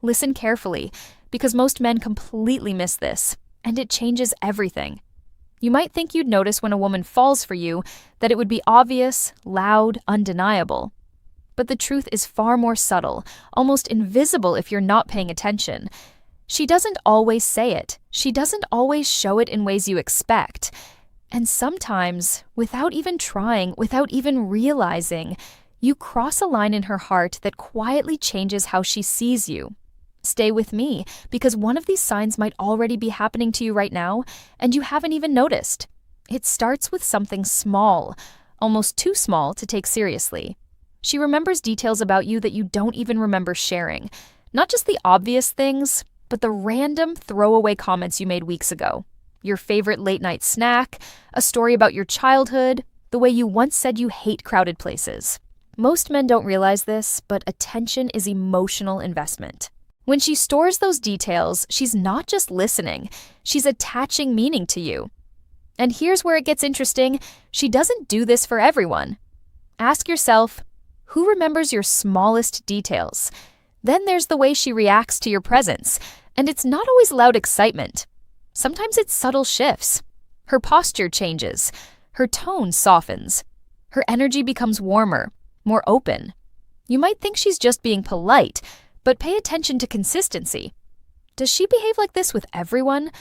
Listen carefully, because most men completely miss this, and it changes everything. You might think you'd notice when a woman falls for you that it would be obvious, loud, undeniable. But the truth is far more subtle, almost invisible if you're not paying attention. She doesn't always say it. She doesn't always show it in ways you expect. And sometimes, without even trying, without even realizing, you cross a line in her heart that quietly changes how she sees you. Stay with me, because one of these signs might already be happening to you right now, and you haven't even noticed. It starts with something small, almost too small to take seriously. She remembers details about you that you don't even remember sharing. Not just the obvious things, but the random throwaway comments you made weeks ago. Your favorite late-night snack, a story about your childhood, the way you once said you hate crowded places. Most men don't realize this, but attention is emotional investment. When she stores those details, she's not just listening, she's attaching meaning to you. And here's where it gets interesting. She doesn't do this for everyone. Ask yourself, who remembers your smallest details? Then there's the way she reacts to your presence, and it's not always loud excitement. Sometimes it's subtle shifts. Her posture changes, her tone softens, her energy becomes warmer, more open. You might think she's just being polite, but pay attention to consistency. Does she behave like this with everyone,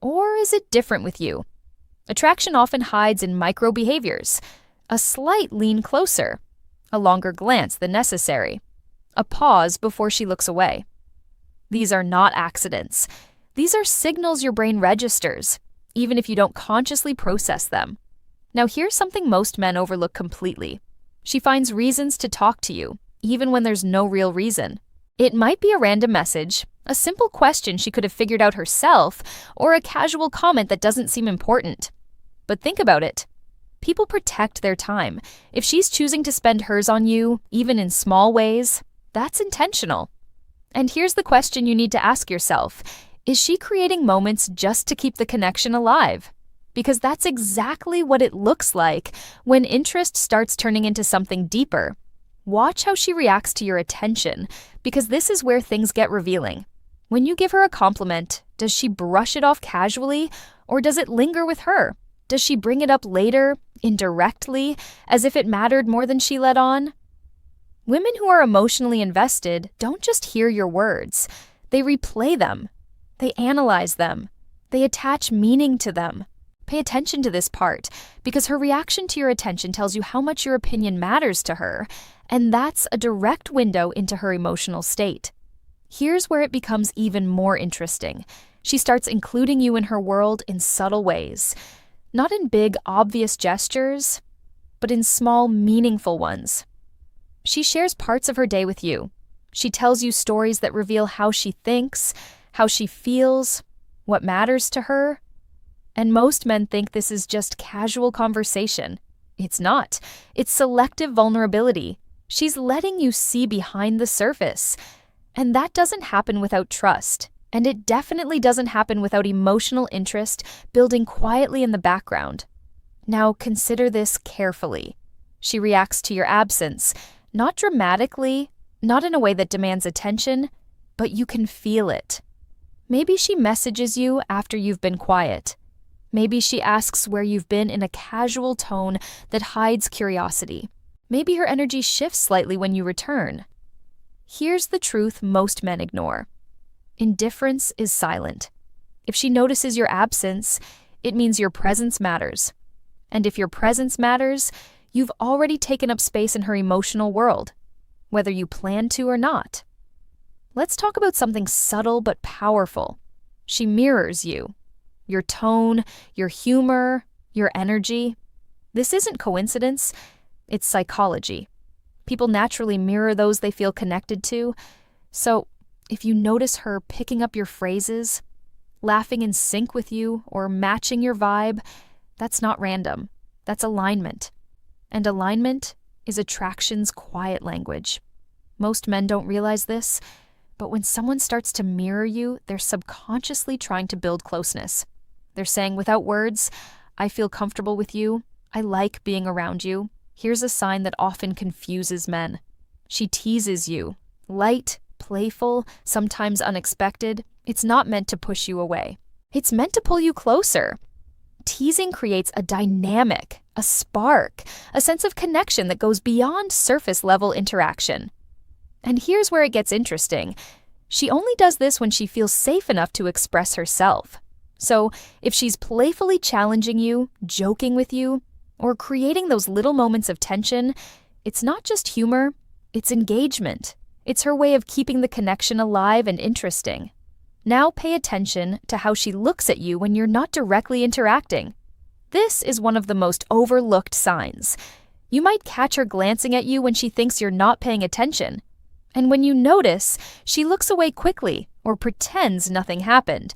or is it different with you? Attraction often hides in micro behaviors. A slight lean closer, a longer glance than necessary, a pause before she looks away. These are not accidents. These are signals your brain registers, even if you don't consciously process them. Now here's something most men overlook completely. She finds reasons to talk to you, even when there's no real reason. It might be a random message, a simple question she could have figured out herself, or a casual comment that doesn't seem important. But think about it. People protect their time. If she's choosing to spend hers on you, even in small ways, that's intentional. And here's the question you need to ask yourself. Is she creating moments just to keep the connection alive? Because that's exactly what it looks like when interest starts turning into something deeper. Watch how she reacts to your attention, because this is where things get revealing. When you give her a compliment, does she brush it off casually, or does it linger with her? Does she bring it up later, indirectly, as if it mattered more than she let on? Women who are emotionally invested don't just hear your words. They replay them. They analyze them. They attach meaning to them. Pay attention to this part, because her reaction to your attention tells you how much your opinion matters to her, and that's a direct window into her emotional state. Here's where it becomes even more interesting. She starts including you in her world in subtle ways. Not in big, obvious gestures, but in small, meaningful ones. She shares parts of her day with you. She tells you stories that reveal how she thinks, how she feels, what matters to her. And most men think this is just casual conversation. It's not. It's selective vulnerability. She's letting you see behind the surface. And that doesn't happen without trust. And it definitely doesn't happen without emotional interest building quietly in the background. Now consider this carefully. She reacts to your absence, not dramatically, not in a way that demands attention, but you can feel it. Maybe she messages you after you've been quiet. Maybe she asks where you've been in a casual tone that hides curiosity. Maybe her energy shifts slightly when you return. Here's the truth most men ignore. Indifference is silent. If she notices your absence, it means your presence matters. And if your presence matters, you've already taken up space in her emotional world, whether you plan to or not. Let's talk about something subtle but powerful. She mirrors you. Your tone, your humor, your energy. This isn't coincidence, it's psychology. People naturally mirror those they feel connected to. So, if you notice her picking up your phrases, laughing in sync with you, or matching your vibe, that's not random. That's alignment. And alignment is attraction's quiet language. Most men don't realize this, but when someone starts to mirror you, they're subconsciously trying to build closeness. They're saying without words, I feel comfortable with you. I like being around you. Here's a sign that often confuses men. She teases you. Light, playful, sometimes unexpected, it's not meant to push you away. It's meant to pull you closer. Teasing creates a dynamic, a spark, a sense of connection that goes beyond surface-level interaction. And here's where it gets interesting. She only does this when she feels safe enough to express herself. So, if she's playfully challenging you, joking with you, or creating those little moments of tension, it's not just humor, it's engagement. It's her way of keeping the connection alive and interesting. Now pay attention to how she looks at you when you're not directly interacting. This is one of the most overlooked signs. You might catch her glancing at you when she thinks you're not paying attention. And when you notice, she looks away quickly or pretends nothing happened.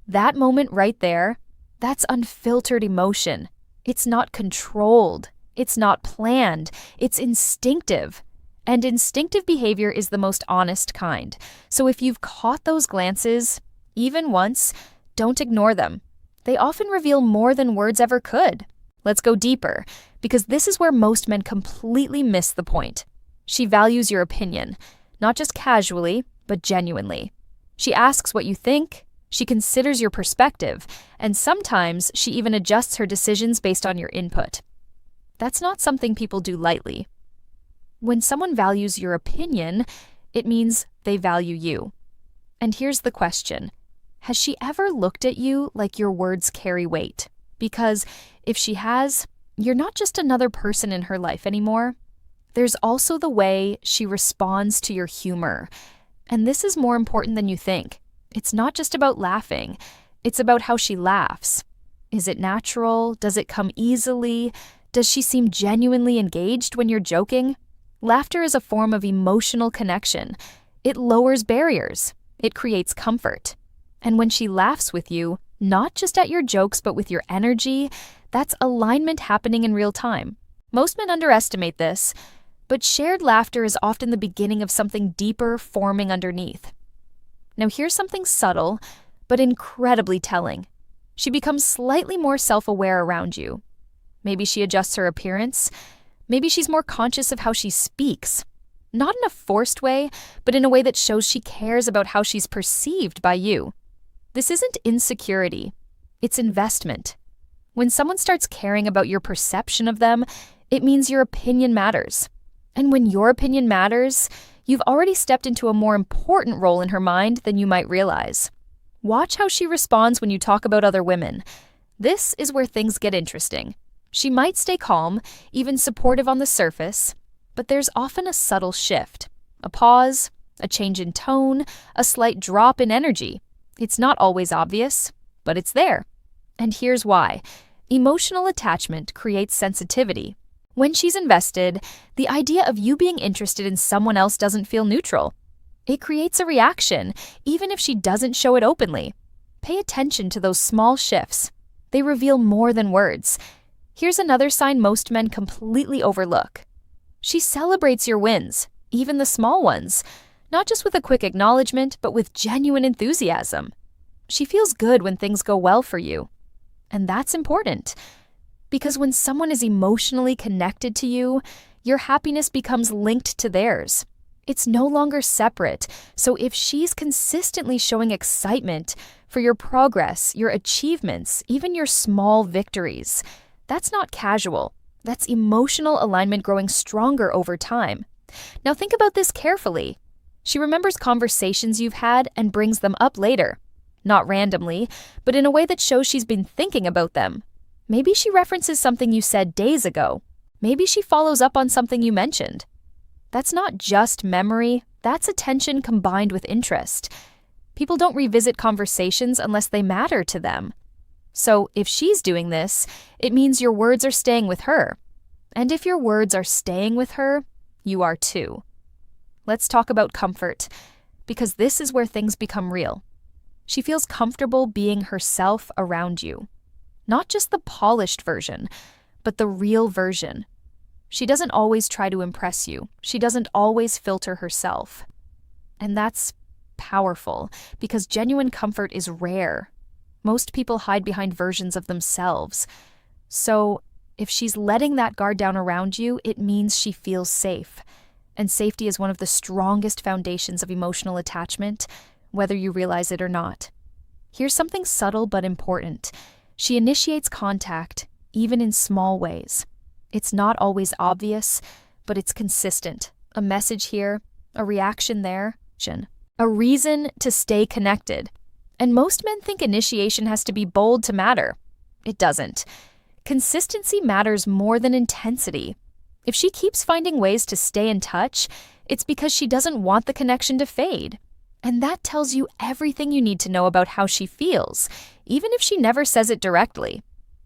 That moment right there, that's unfiltered emotion. It's not controlled. It's not planned. It's instinctive. And instinctive behavior is the most honest kind. So if you've caught those glances, even once, don't ignore them. They often reveal more than words ever could. Let's go deeper, because this is where most men completely miss the point. She values your opinion, not just casually, but genuinely. She asks what you think, she considers your perspective, and sometimes she even adjusts her decisions based on your input. That's not something people do lightly. When someone values your opinion, it means they value you. And here's the question. Has she ever looked at you like your words carry weight? Because if she has, you're not just another person in her life anymore. There's also the way she responds to your humor. And this is more important than you think. It's not just about laughing. It's about how she laughs. Is it natural? Does it come easily? Does she seem genuinely engaged when you're joking? Laughter is a form of emotional connection. It lowers barriers. It creates comfort. And when she laughs with you, not just at your jokes but with your energy, that's alignment happening in real time. Most men underestimate this, but shared laughter is often the beginning of something deeper forming underneath. Now here's something subtle, but incredibly telling. She becomes slightly more self-aware around you. Maybe she adjusts her appearance. Maybe she's more conscious of how she speaks. Not in a forced way, but in a way that shows she cares about how she's perceived by you. This isn't insecurity. It's investment. When someone starts caring about your perception of them, it means your opinion matters. And when your opinion matters, you've already stepped into a more important role in her mind than you might realize. Watch how she responds when you talk about other women. This is where things get interesting. She might stay calm, even supportive on the surface, but there's often a subtle shift. A pause, a change in tone, a slight drop in energy. It's not always obvious, but it's there. And here's why. Emotional attachment creates sensitivity. When she's invested, the idea of you being interested in someone else doesn't feel neutral. It creates a reaction, even if she doesn't show it openly. Pay attention to those small shifts. They reveal more than words. Here's another sign most men completely overlook. She celebrates your wins, even the small ones, not just with a quick acknowledgement, but with genuine enthusiasm. She feels good when things go well for you. And that's important. Because when someone is emotionally connected to you, your happiness becomes linked to theirs. It's no longer separate, so if she's consistently showing excitement for your progress, your achievements, even your small victories, that's not casual. That's emotional alignment growing stronger over time. Now think about this carefully. She remembers conversations you've had and brings them up later. Not randomly, but in a way that shows she's been thinking about them. Maybe she references something you said days ago. Maybe she follows up on something you mentioned. That's not just memory, that's attention combined with interest. People don't revisit conversations unless they matter to them. So if she's doing this, it means your words are staying with her. And if your words are staying with her, you are too. Let's talk about comfort, because this is where things become real. She feels comfortable being herself around you. Not just the polished version, but the real version. She doesn't always try to impress you. She doesn't always filter herself. And that's powerful, because genuine comfort is rare. Most people hide behind versions of themselves. So if she's letting that guard down around you, it means she feels safe. And safety is one of the strongest foundations of emotional attachment, whether you realize it or not. Here's something subtle but important. She initiates contact, even in small ways. It's not always obvious, but it's consistent. A message here, a reaction there, a reason to stay connected. And most men think initiation has to be bold to matter. It doesn't. Consistency matters more than intensity. If she keeps finding ways to stay in touch, it's because she doesn't want the connection to fade. And that tells you everything you need to know about how she feels, even if she never says it directly.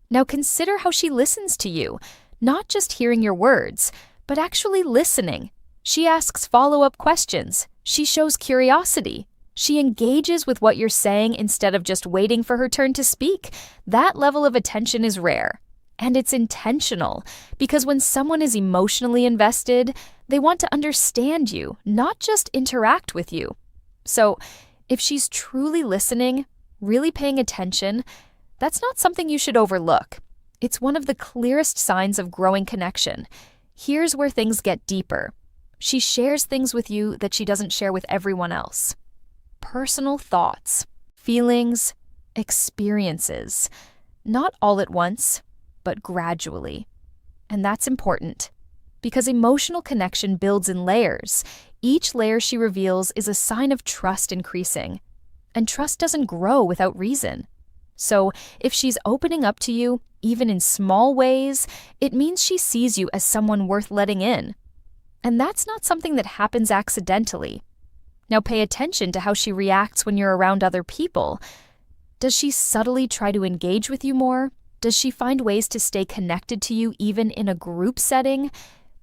Now consider how she listens to you, not just hearing your words, but actually listening. She asks follow-up questions. She shows curiosity. She engages with what you're saying instead of just waiting for her turn to speak. That level of attention is rare. And it's intentional, because when someone is emotionally invested, they want to understand you, not just interact with you. So, if she's truly listening, really paying attention, that's not something you should overlook. It's one of the clearest signs of growing connection. Here's where things get deeper. She shares things with you that she doesn't share with everyone else. Personal thoughts, feelings, experiences. Not all at once, but gradually. And that's important, because emotional connection builds in layers. Each layer she reveals is a sign of trust increasing. And trust doesn't grow without reason. So if she's opening up to you, even in small ways, it means she sees you as someone worth letting in. And that's not something that happens accidentally. Now pay attention to how she reacts when you're around other people. Does she subtly try to engage with you more? Does she find ways to stay connected to you even in a group setting?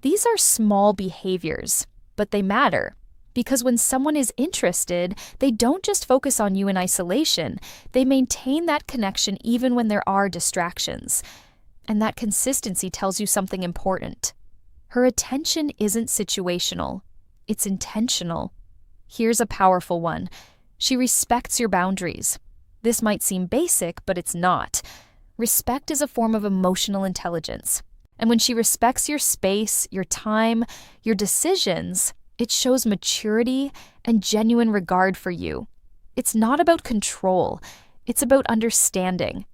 These are small behaviors, but they matter. Because when someone is interested, they don't just focus on you in isolation. They maintain that connection even when there are distractions. And that consistency tells you something important. Her attention isn't situational. It's intentional. Here's a powerful one. She respects your boundaries. This might seem basic, but it's not. Respect is a form of emotional intelligence. And when she respects your space, your time, your decisions, it shows maturity and genuine regard for you. It's not about control. It's about understanding.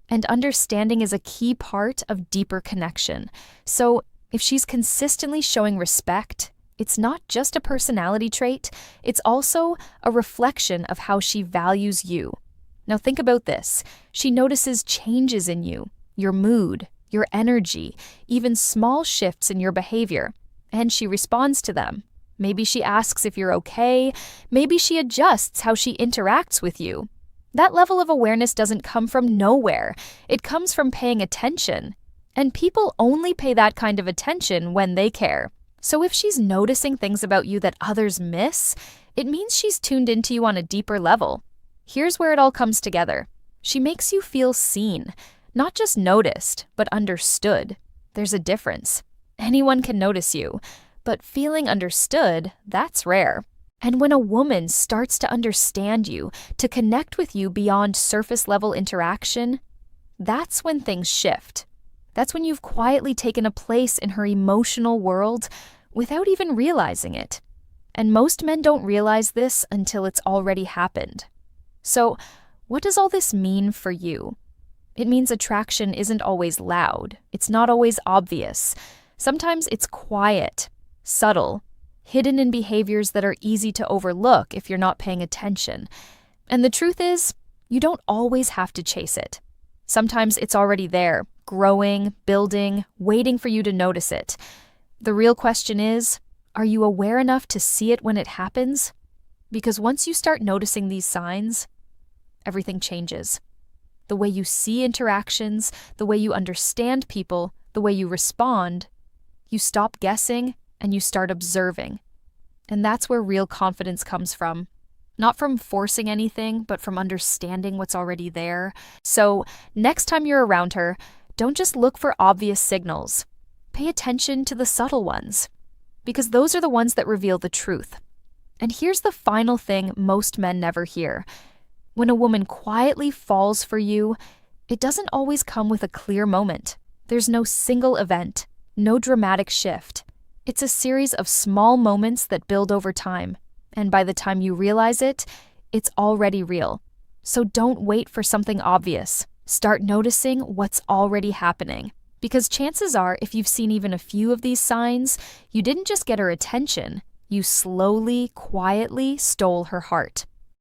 And understanding is a key part of deeper connection. So if she's consistently showing respect, it's not just a personality trait, it's also a reflection of how she values you. Now think about this. She notices changes in you, your mood, your energy, even small shifts in your behavior, and she responds to them. Maybe she asks if you're okay, maybe she adjusts how she interacts with you. That level of awareness doesn't come from nowhere. It comes from paying attention. And people only pay that kind of attention when they care. So if she's noticing things about you that others miss, it means she's tuned into you on a deeper level. Here's where it all comes together. She makes you feel seen, not just noticed, but understood. There's a difference. Anyone can notice you, but feeling understood, that's rare. And when a woman starts to understand you, to connect with you beyond surface-level interaction, that's when things shift. That's when you've quietly taken a place in her emotional world without even realizing it. And most men don't realize this until it's already happened. So, what does all this mean for you? It means attraction isn't always loud. It's not always obvious. Sometimes it's quiet, subtle, hidden in behaviors that are easy to overlook if you're not paying attention. And the truth is, you don't always have to chase it. Sometimes it's already there, growing, building, waiting for you to notice it. The real question is, are you aware enough to see it when it happens? Because once you start noticing these signs, everything changes. The way you see interactions, the way you understand people, the way you respond, you stop guessing and you start observing. And that's where real confidence comes from. Not from forcing anything, but from understanding what's already there. So, next time you're around her, don't just look for obvious signals. Pay attention to the subtle ones, because those are the ones that reveal the truth. And here's the final thing most men never hear. When a woman quietly falls for you, it doesn't always come with a clear moment. There's no single event, no dramatic shift. It's a series of small moments that build over time, and by the time you realize it, it's already real. So don't wait for something obvious. Start noticing what's already happening. Because chances are, if you've seen even a few of these signs, you didn't just get her attention, you slowly, quietly stole her heart.